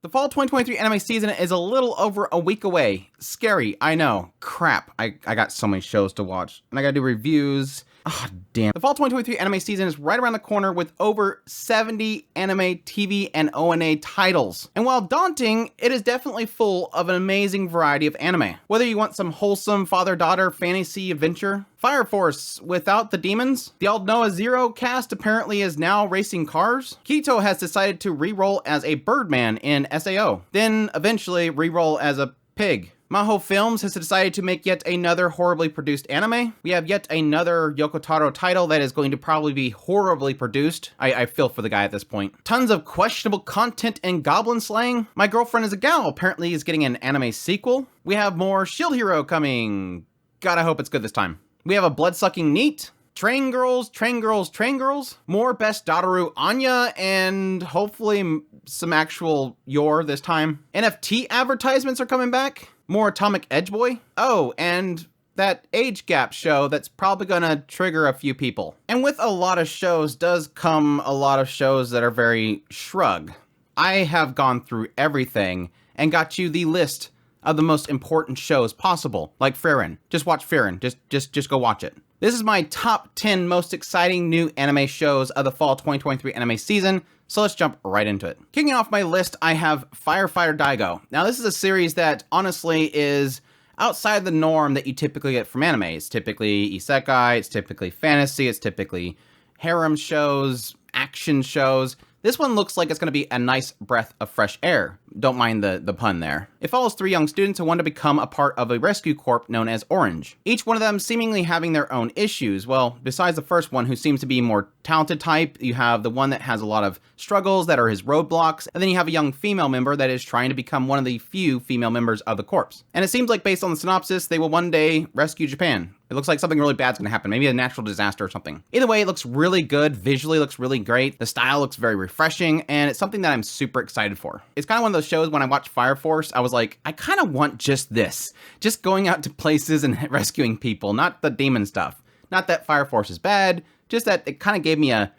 The fall 2023 anime season is a little over a week away. Scary, I know. Crap, I got so many shows to watch, and I gotta do reviews. Ah, damn. The fall 2023 anime season is right around the corner with over 70 anime, TV, and ONA titles. And while daunting, it is definitely full of an amazing variety of anime. Whether you want some wholesome father-daughter fantasy adventure, Fire Force without the demons, the old Noah Zero cast apparently is now racing cars, Kito has decided to re-roll as a Birdman in SAO, then eventually re-roll as a pig. Maho Films has decided to make yet another horribly produced anime. We have yet another Yokotaro title that is going to probably be horribly produced. I feel for the guy at this point. Tons of questionable content and goblin slaying. My Girlfriend is a Gal apparently is getting an anime sequel. We have more Shield Hero coming. God, I hope it's good this time. We have a blood-sucking NEET. Train Girls, Train Girls, Train Girls. More Best Daughteru Anya, and hopefully some actual Yor this time. NFT advertisements are coming back. More Atomic Edge Boy. Oh, and that age gap show that's probably gonna trigger a few people. And with a lot of shows does come a lot of shows that are very shrug. I have gone through everything and got you the list of the most important shows possible, like Frieren. Just watch Frieren. Just go watch it. This is my top 10 most exciting new anime shows of the fall 2023 anime season, so let's jump right into it. Kicking off my list, I have Firefighter Daigo. Now, this is a series that honestly is outside the norm that you typically get from anime. It's typically isekai, it's typically fantasy, it's typically harem shows, action shows. This one looks like it's going to be a nice breath of fresh air. Don't mind the pun there. It follows 3 young students who want to become a part of a rescue corps known as Orange. Each one of them seemingly having their own issues. Well, besides the first one who seems to be more talented type, you have the one that has a lot of struggles that are his roadblocks, and then you have a young female member that is trying to become one of the few female members of the corps. And it seems like based on the synopsis, they will one day rescue Japan. It looks like something really bad's gonna happen, maybe a natural disaster or something. Either way, it looks really good, visually looks really great, the style looks very refreshing, and it's something that I'm super excited for. It's kind of one of those shows when I watched Fire Force, I was like, I kind of want just this. Just going out to places and rescuing people, not the demon stuff. Not that Fire Force is bad, just that it kind of gave me a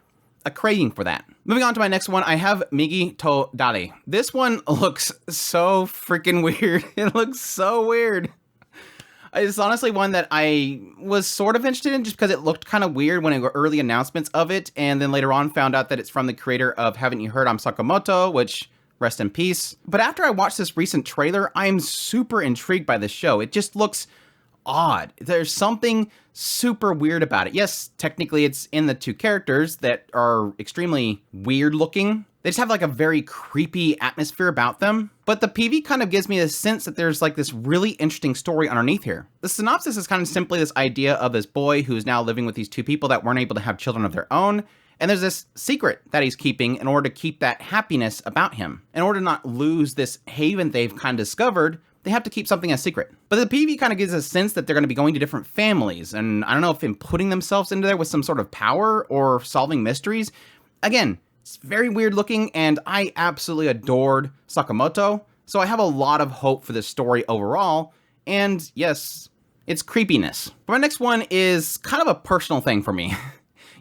craving for that. Moving on to my next one, I have Migi to Dali. This one looks so freaking weird. It looks so weird. It's honestly one that I was sort of interested in just because it looked kind of weird when it were early announcements of it, and then later on found out that it's from the creator of Haven't You Heard I'm Sakamoto, which, rest in peace. But after I watched this recent trailer, I'm super intrigued by this show. It just looks odd. There's something super weird about it. Yes, technically it's in the 2 characters that are extremely weird looking. They just have like a very creepy atmosphere about them. But the PV kind of gives me the sense that there's like this really interesting story underneath here. The synopsis is kind of simply this idea of this boy who's now living with these 2 people that weren't able to have children of their own. And there's this secret that he's keeping in order to keep that happiness about him. In order to not lose this haven they've kind of discovered, they have to keep something a secret. But the PV kind of gives a sense that they're going to be going to different families. And I don't know if in putting themselves into there with some sort of power or solving mysteries. Again, it's very weird looking, and I absolutely adored Sakamoto, so I have a lot of hope for this story overall, and yes, it's creepiness. But my next one is kind of a personal thing for me.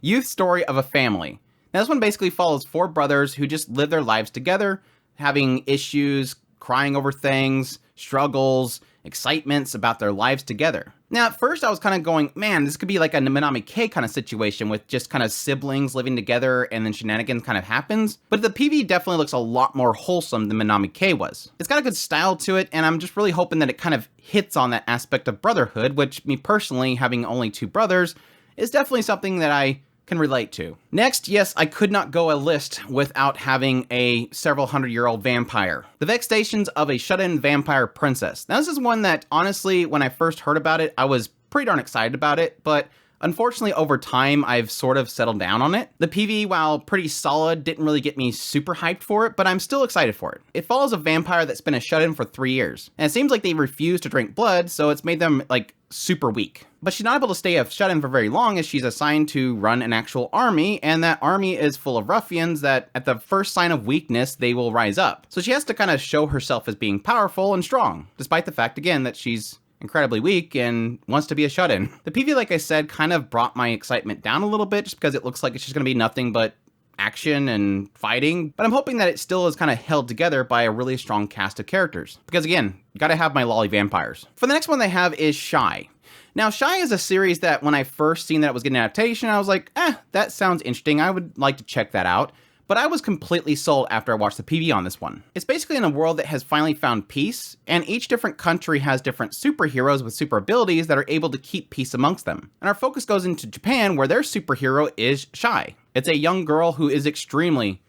Youth Story of a Family. Now this one basically follows 4 brothers who just live their lives together, having issues, crying over things, struggles, excitements about their lives together. Now, at first I was kind of going, man, this could be like a Minami K kind of situation with just kind of siblings living together and then shenanigans kind of happens. But the PV definitely looks a lot more wholesome than Minami K was. It's got a good style to it, and I'm just really hoping that it kind of hits on that aspect of brotherhood, which me personally, having only 2 brothers, is definitely something that I can relate to. Next, yes, I could not go a list without having a several hundred-year-old vampire. The Vexations of a Shut-In Vampire Princess. Now, this is one that, honestly, when I first heard about it, I was pretty darn excited about it, but unfortunately, over time, I've sort of settled down on it. The PV, while pretty solid, didn't really get me super hyped for it, but I'm still excited for it. It follows a vampire that's been a shut-in for 3 years, and it seems like they refuse to drink blood, so it's made them, like, super weak. But she's not able to stay a shut-in for very long as she's assigned to run an actual army, and that army is full of ruffians that at the first sign of weakness, they will rise up. So she has to kind of show herself as being powerful and strong, despite the fact, again, that she's incredibly weak and wants to be a shut-in. The PV, like I said, kind of brought my excitement down a little bit just because it looks like it's just going to be nothing but action and fighting, but I'm hoping that it still is kind of held together by a really strong cast of characters. Because again, gotta have my lolly vampires. For the next one they have is Shy. Now, Shy is a series that when I first seen that it was getting an adaptation, I was like, that sounds interesting. I would like to check that out. But I was completely sold after I watched the PV on this one. It's basically in a world that has finally found peace, and each different country has different superheroes with super abilities that are able to keep peace amongst them. And our focus goes into Japan, where their superhero is Shy. It's a young girl who is extremely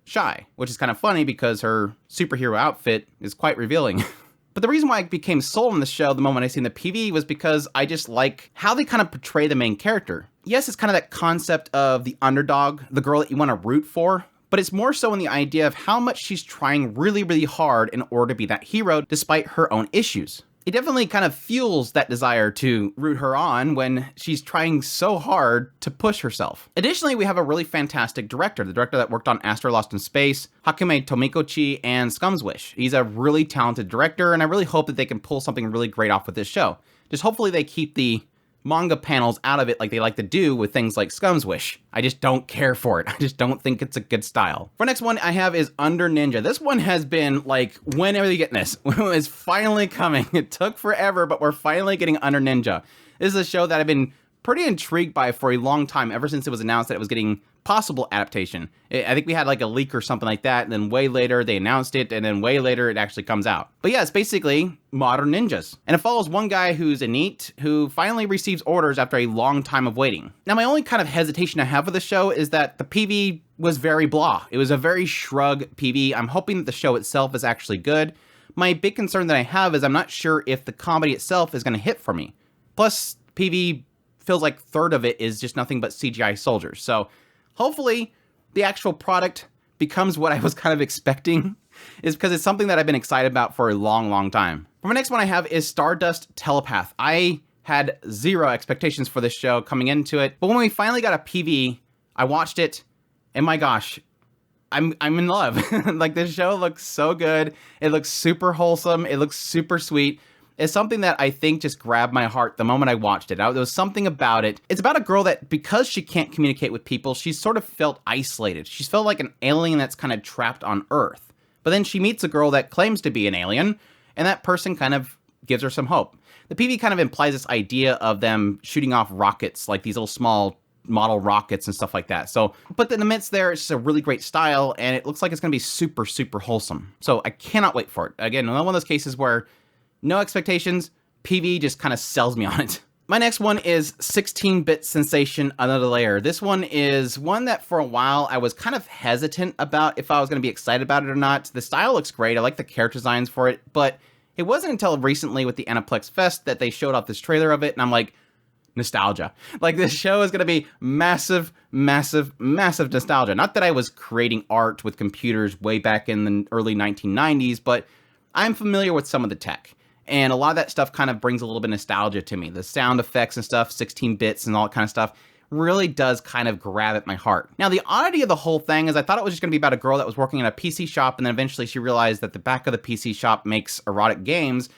shy, which is kind of funny because her superhero outfit is quite revealing. But the reason why I became sold on the show the moment I seen the PV was because I just like how they kind of portray the main character. Yes, it's kind of that concept of the underdog, the girl that you want to root for, but it's more so in the idea of how much she's trying really hard in order to be that hero despite her own issues. It definitely kind of fuels that desire to root her on when she's trying so hard to push herself. Additionally, we have a really fantastic director, the director that worked on Astro Lost in Space, Hakume Tomikochi, and Scum's Wish. He's a really talented director, and I really hope that they can pull something really great off with this show. Just hopefully they keep the manga panels out of it like they like to do with things like Scum's Wish. I just don't care for it. I just don't think it's a good style. For next one I have is Under Ninja. This one has been like, when are they getting this? It's finally coming. It took forever, but we're finally getting Under Ninja. This is a show that I've been pretty intrigued by for a long time, ever since it was announced that it was getting possible adaptation. I think we had like a leak or something like that, and then way later they announced it, and then way later it actually comes out. But yeah, it's basically modern ninjas. And it follows one guy who's a NEET who finally receives orders after a long time of waiting. Now, my only kind of hesitation I have with the show is that the PV was very blah. It was a very shrug PV. I'm hoping that the show itself is actually good. My big concern that I have is I'm not sure if the comedy itself is going to hit for me. Plus, PV feels like third of it is just nothing but CGI soldiers. So hopefully the actual product becomes what I was kind of expecting, is because it's something that I've been excited about for a long time. For my next one I have is Stardust Telepath. I had zero expectations for this show coming into it, but when we finally got a PV, I watched it, and my gosh, I'm in love. Like, this show looks so good. It looks super wholesome. It looks super sweet. It's something that I think just grabbed my heart the moment I watched it. There was something about it. It's about a girl that, because she can't communicate with people, she's sort of felt isolated. She's felt like an alien that's kind of trapped on Earth. But then she meets a girl that claims to be an alien, and that person kind of gives her some hope. The PV kind of implies this idea of them shooting off rockets, like these little small model rockets and stuff like that. So, but in the midst there, it's just a really great style, and it looks like it's going to be super wholesome. So I cannot wait for it. Again, another one of those cases where no expectations, PV just kind of sells me on it. My next one is 16-bit Sensation Another Layer. This one is one that for a while I was kind of hesitant about if I was going to be excited about it or not. The style looks great. I like the character designs for it, but it wasn't until recently with the Aniplex Fest that they showed off this trailer of it, and I'm like, nostalgia. Like, this show is going to be massive nostalgia. Not that I was creating art with computers way back in the early 1990s, but I'm familiar with some of the tech. And a lot of that stuff kind of brings a little bit of nostalgia to me. The sound effects and stuff, 16 bits and all that kind of stuff, really does kind of grab at my heart. Now, the oddity of the whole thing is I thought it was just going to be about a girl that was working in a PC shop, and then eventually she realized that the back of the PC shop makes erotic games.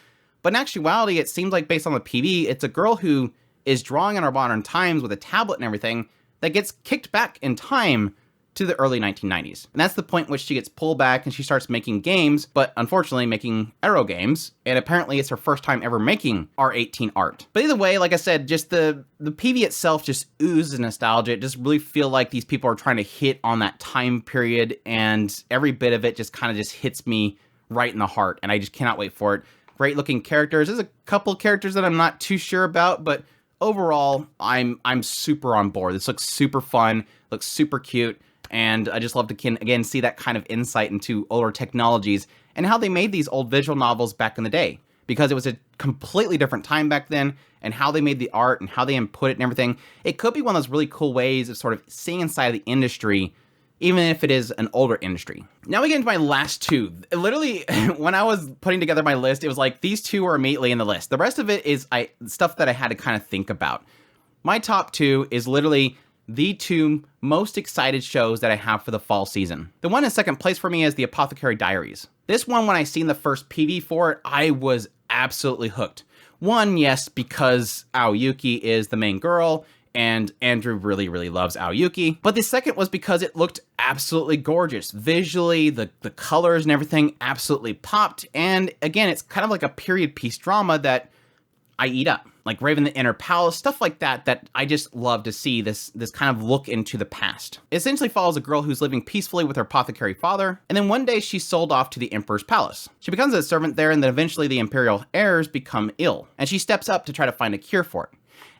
But in actuality, it seems like based on the PV, it's a girl who is drawing in our modern times with a tablet and everything that gets kicked back in time to the early 1990s. And that's the point in which she gets pulled back and she starts making games, but unfortunately making Aero games. And apparently it's her first time ever making R18 art. But either way, like I said, just the PV itself just oozes nostalgia. It just really feel like these people are trying to hit on that time period, and every bit of it just kind of just hits me right in the heart. And I just cannot wait for it. Great looking characters. There's a couple characters that I'm not too sure about, but overall, I'm super on board. This looks super fun, looks super cute. And I just love to, again, see that kind of insight into older technologies and how they made these old visual novels back in the day. Because it was a completely different time back then, and how they made the art and how they input it and everything. It could be one of those really cool ways of sort of seeing inside of the industry, even if it is an older industry. Now we get into my last two. Literally, when I was putting together my list, it was like these two were immediately in the list. The rest of it is stuff that I had to kind of think about. My top two is literally the two most excited shows that I have for the fall season. The one in second place for me is the Apothecary Diaries. This one, when I seen the first PV for it, I was absolutely hooked. One, yes, because Aoyuki is the main girl, and Andrew really, really loves Aoyuki. But the second was because it looked absolutely gorgeous. Visually, the colors and everything absolutely popped. And again, it's kind of like a period piece drama that I eat up. Like Raven the Inner Palace, stuff like that I just love to see this kind of look into the past. It essentially follows a girl who's living peacefully with her apothecary father, and then one day she's sold off to the Emperor's palace. She becomes a servant there, and then eventually the Imperial heirs become ill, and she steps up to try to find a cure for it.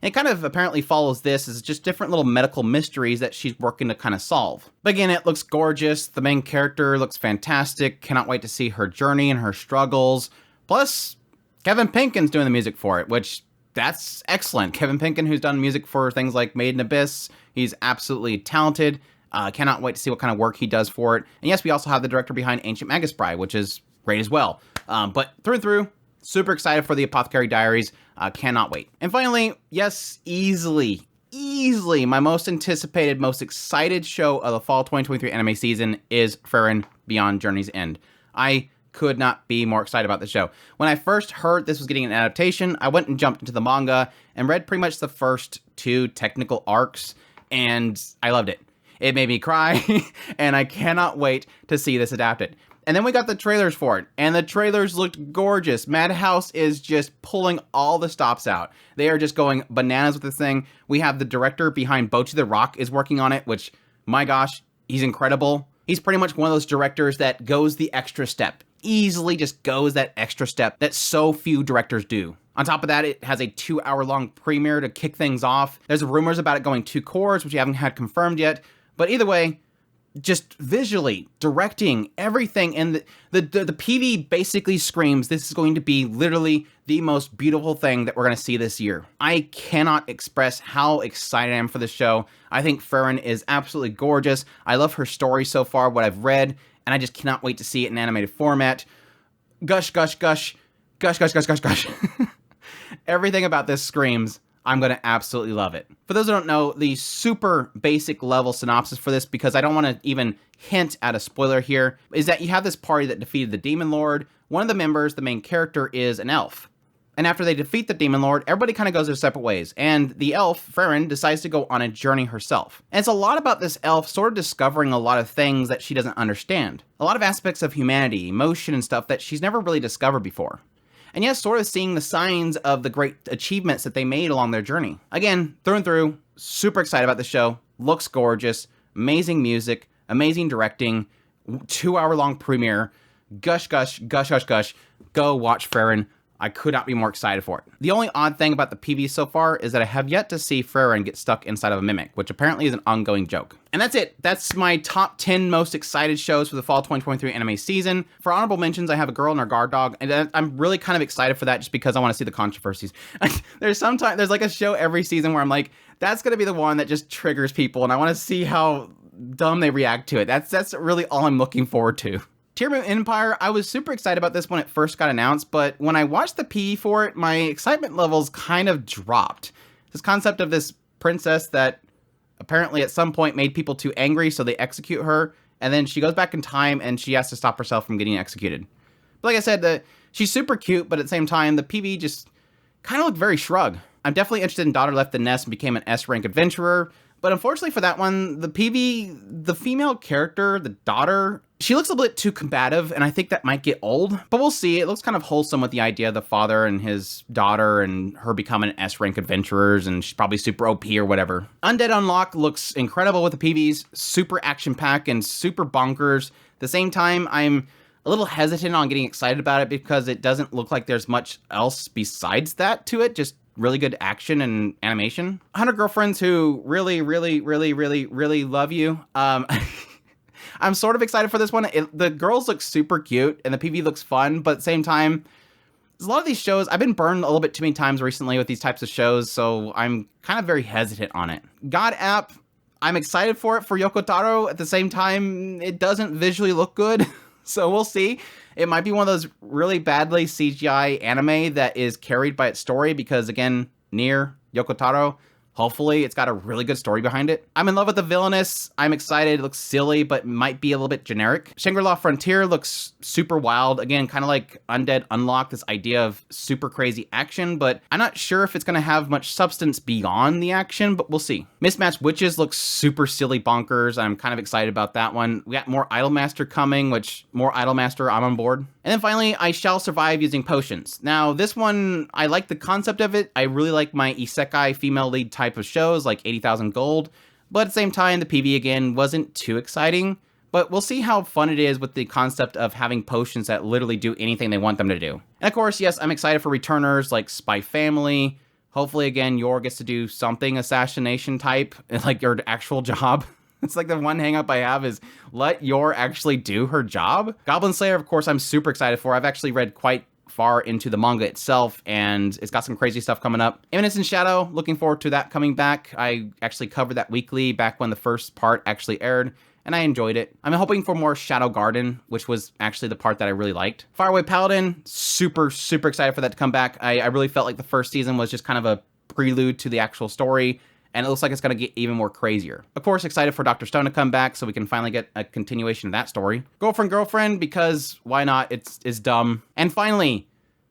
And it kind of apparently follows this as just different little medical mysteries that she's working to kind of solve. But again, it looks gorgeous. The main character looks fantastic. Cannot wait to see her journey and her struggles. Plus, Kevin Pinkin's doing the music for it, which that's excellent. Kevin Pinkin, who's done music for things like Made in Abyss, he's absolutely talented. Cannot wait to see what kind of work he does for it. And yes, we also have the director behind Ancient Magus Bride, which is great as well. But through and through, super excited for the Apothecary Diaries. Cannot wait. And finally, yes, easily my most anticipated, most excited show of the fall 2023 anime season is Frieren Beyond Journey's End. I could not be more excited about the show. When I first heard this was getting an adaptation, I went and jumped into the manga and read pretty much the first 2 technical arcs, and I loved it. It made me cry, and I cannot wait to see this adapted. And then we got the trailers for it, and the trailers looked gorgeous. Madhouse is just pulling all the stops out. They are just going bananas with this thing. We have the director behind Bocchi the Rock is working on it, which, my gosh, he's incredible. He's pretty much one of those directors that goes the extra step. Easily just goes that extra step that so few directors do. On top of that, it has a 2-hour-long premiere to kick things off. There's rumors about it going 2 cours, which we haven't had confirmed yet. But either way, just visually, directing, everything, and the PV basically screams this is going to be literally the most beautiful thing that we're going to see this year. I cannot express how excited I am for this show. I think Frieren is absolutely gorgeous. I love her story so far, what I've read, and I just cannot wait to see it in animated format. Gush, gush, gush. Gush, gush, gush, gush, gush. Everything about this screams, I'm going to absolutely love it. For those who don't know, the super basic level synopsis for this, because I don't want to even hint at a spoiler here, is that you have this party that defeated the Demon Lord. One of the members, the main character, is an elf. And after they defeat the Demon Lord, everybody kind of goes their separate ways. And the elf, Frieren, decides to go on a journey herself. And it's a lot about this elf sort of discovering a lot of things that she doesn't understand. A lot of aspects of humanity, emotion, and stuff that she's never really discovered before. And yes, sort of seeing the signs of the great achievements that they made along their journey. Again, through and through, super excited about the show. Looks gorgeous, amazing music, amazing directing, 2-hour-long premiere. Gush, gush, gush, gush, gush. Go watch Frieren. I could not be more excited for it. The only odd thing about the PV so far is that I have yet to see Frieren get stuck inside of a mimic, which apparently is an ongoing joke. And that's it. That's my top 10 most excited shows for the fall 2023 anime season. For honorable mentions, I have A Girl and Her Guard Dog, and I'm really kind of excited for that just because I want to see the controversies. There's like a show every season where I'm like, that's going to be the one that just triggers people, and I want to see how dumb they react to it. That's really all I'm looking forward to. Tear Moon Empire, I was super excited about this when it first got announced, but when I watched the PE for it, my excitement levels kind of dropped. This concept of this princess that apparently at some point made people too angry, so they execute her, and then she goes back in time and she has to stop herself from getting executed. But like I said, she's super cute, but at the same time, the PV just kind of looked very shrug. I'm definitely interested in Daughter Left the Nest and became an S-rank adventurer, but unfortunately for that one, the PV, the female character, the daughter, she looks a bit too combative, and I think that might get old, but we'll see. It looks kind of wholesome with the idea of the father and his daughter and her becoming S-rank adventurers, and she's probably super OP or whatever. Undead Unlock looks incredible with the PVs, super action-packed and super bonkers. At the same time, I'm a little hesitant on getting excited about it because it doesn't look like there's much else besides that to it, just really good action and animation. 100 Girlfriends who really, really, really, really, really love you. I'm sort of excited for this one. The girls look super cute and the PV looks fun, but at the same time, there's a lot of these shows, I've been burned a little bit too many times recently with these types of shows, so I'm kind of very hesitant on it. God App, I'm excited for it for Yoko Taro. At the same time, it doesn't visually look good, so we'll see. It might be one of those really badly CGI anime that is carried by its story because, again, near Yoko Taro, Hopefully, it's got a really good story behind it. I'm in love with the villainess. I'm excited. It looks silly, but might be a little bit generic. Shangri-La Frontier looks super wild. Again, kind of like Undead Unlock, this idea of super crazy action, but I'm not sure if it's going to have much substance beyond the action, but we'll see. Mismatched Witches looks super silly bonkers. I'm kind of excited about that one. We got more Idolmaster coming, which more Idolmaster, I'm on board. And then finally, I Shall Survive Using Potions. Now, this one, I like the concept of it. I really like my isekai female lead type of shows, like 80,000 Gold. But at the same time, the PV again wasn't too exciting. But we'll see how fun it is with the concept of having potions that literally do anything they want them to do. And of course, yes, I'm excited for returners like Spy Family. Hopefully, again, Yor gets to do something assassination type, like your actual job. It's like the one hang up I have is let Yor actually do her job. Goblin Slayer, of course, I'm super excited for. I've actually read quite far into the manga itself, and it's got some crazy stuff coming up. Eminence in Shadow, looking forward to that coming back. I actually covered that weekly back when the first part actually aired, and I enjoyed it. I'm hoping for more Shadow Garden, which was actually the part that I really liked. Faraway Paladin, super excited for that to come back. I really felt like the first season was just kind of a prelude to the actual story, and it looks like it's going to get even more crazier. Of course, excited for Dr. Stone to come back so we can finally get a continuation of that story. Girlfriend, because why not? It's dumb. And finally,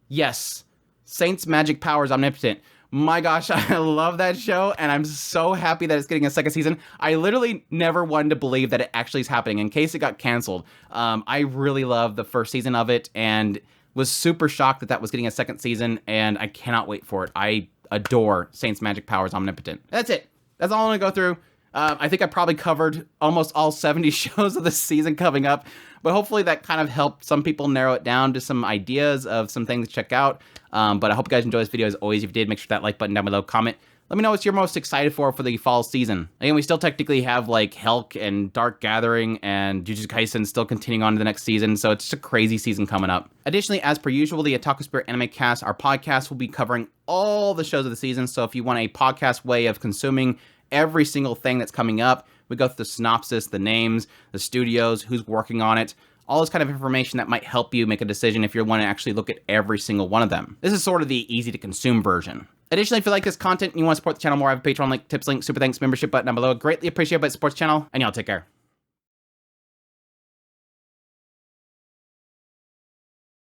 yes, Saint's Magic Powers Omnipotent. My gosh, I love that show, and I'm so happy that it's getting a second season. I literally never wanted to believe that it actually is happening in case it got canceled. I really loved the first season of it, and was super shocked that that was getting a second season, and I cannot wait for it. I adore Saint's Magic Powers Omnipotent. That's it. That's all I'm gonna go through. I think I probably covered almost all 70 shows of the season coming up, but hopefully that kind of helped some people narrow it down to some ideas of some things to check out. But I hope you guys enjoyed this video. As always, if you did, make sure that like button down below, comment. Let me know what you're most excited for the fall season. Again, we still technically have like Helk and Dark Gathering and Jujutsu Kaisen still continuing on to the next season, so it's just a crazy season coming up. Additionally, as per usual, the Otaku Spirit Anime Cast, our podcast, will be covering all the shows of the season, so if you want a podcast way of consuming every single thing that's coming up, we go through the synopsis, the names, the studios, who's working on it, all this kind of information that might help you make a decision if you want to actually look at every single one of them. This is sort of the easy to consume version. Additionally, if you like this content and you want to support the channel more, I have a Patreon link, tips link, super thanks, membership button down below. Greatly appreciate it, but it supports the channel, and y'all take care.